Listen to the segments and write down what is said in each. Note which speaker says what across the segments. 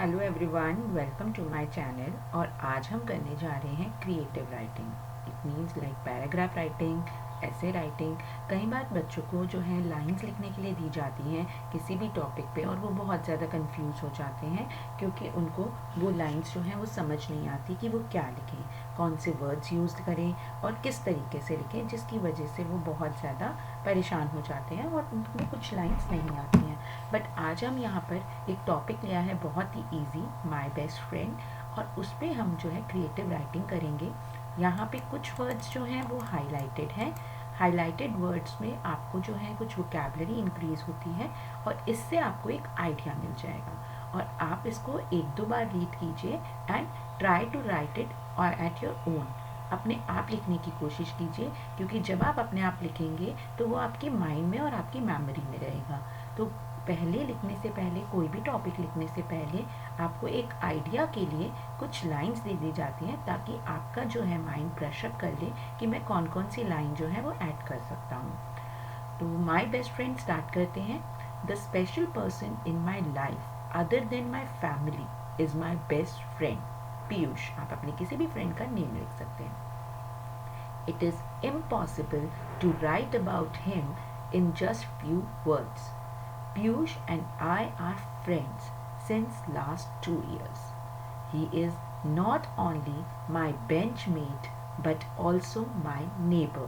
Speaker 1: Hello everyone, welcome to my channel. और आज हम करने जा रहे हैं creative writing. It means like paragraph writing, ऐसे राइटिंग। कई बार बच्चों को जो है लाइंस लिखने के लिए दी जाती हैं किसी भी टॉपिक पे, और वो बहुत ज़्यादा कंफ्यूज हो जाते हैं क्योंकि उनको वो लाइंस जो हैं वो समझ नहीं आती कि वो क्या लिखें, कौन से वर्ड्स यूज़ करें और किस तरीके से लिखें, जिसकी वजह से वो बहुत ज़्यादा परेशान हो जाते हैं और उनको कुछ लाइंस नहीं आती हैं। बट आज हम यहाँ पर एक टॉपिक लिया है बहुत ही इजी, माय बेस्ट फ्रेंड, और उस पर हम जो है क्रिएटिव राइटिंग करेंगे। यहाँ पे कुछ वर्ड्स जो हैं वो हाईलाइटेड हैं। हाईलाइटेड वर्ड्स में आपको जो है कुछ वोकैबलरी इंक्रीज होती है और इससे आपको एक आइडिया मिल जाएगा। और आप इसको एक दो बार रीड कीजिए and try to write it और एट योर ओन, अपने आप लिखने की कोशिश कीजिए, क्योंकि जब आप अपने आप लिखेंगे तो वो आपके माइंड में और आपकी मेमोरी में रहेगा। तो पहले लिखने से पहले, कोई भी टॉपिक लिखने से पहले आपको एक आइडिया के लिए कुछ लाइंस दे दी जाती हैं, ताकि आपका जो है माइंड ब्रशअप कर ले कि मैं कौन कौन सी लाइन जो है वो ऐड कर सकता हूँ। तो माई बेस्ट फ्रेंड स्टार्ट करते हैं। The special person in my life other than my family is my best friend Piyush. आप अपने किसी भी फ्रेंड का नेम लिख सकते हैं। It is impossible to write about him in just few words. Piyush and I are friends since last 2 years. He is not only my benchmate but also my neighbor.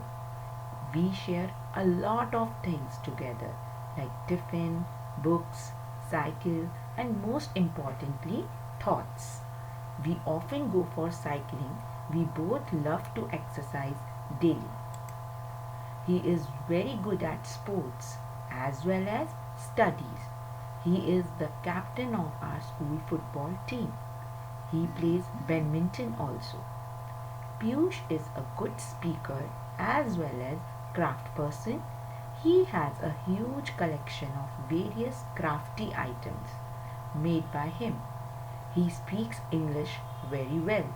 Speaker 1: We share a lot of things together, like tiffin, books, cycle, and most importantly, thoughts. We often go for cycling. We both love to exercise daily. He is very good at sports as well as studies. He is the captain of our school football team. He plays badminton also. Piyush is a good speaker as well as craft person. He has a huge collection of various crafty items made by him. He speaks English very well.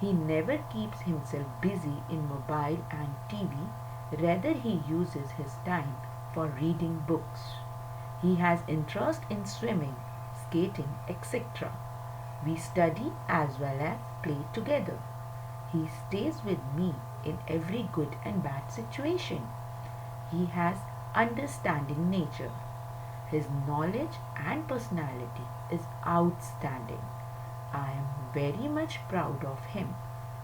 Speaker 1: He never keeps himself busy in mobile and TV, rather he uses his time for reading books. He has interest in swimming, skating, etc. We study as well as play together. He stays with me in every good and bad situation. He has understanding nature. His knowledge and personality is outstanding. I am very much proud of him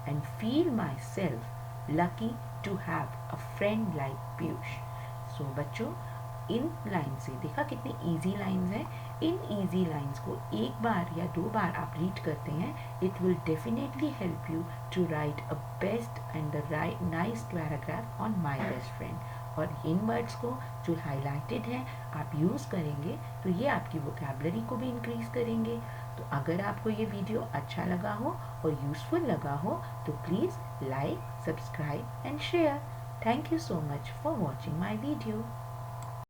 Speaker 1: and feel myself lucky to have a friend like Piyush. So बच्चों, in line से देखा कितनी easy lines हैं। In easy lines को एक बार या दो बार आप रीड करते हैं, it will definitely help you to write a best and the right nice paragraph on my best friend. और इन वर्ड्स को जो हाईलाइटेड हैं आप यूज़ करेंगे तो ये आपकी वोकैबलरी को भी इंक्रीज करेंगे। तो अगर आपको ये वीडियो अच्छा लगा हो और यूज़फुल लगा हो तो please like, subscribe and share. Thank you so much for watching my video.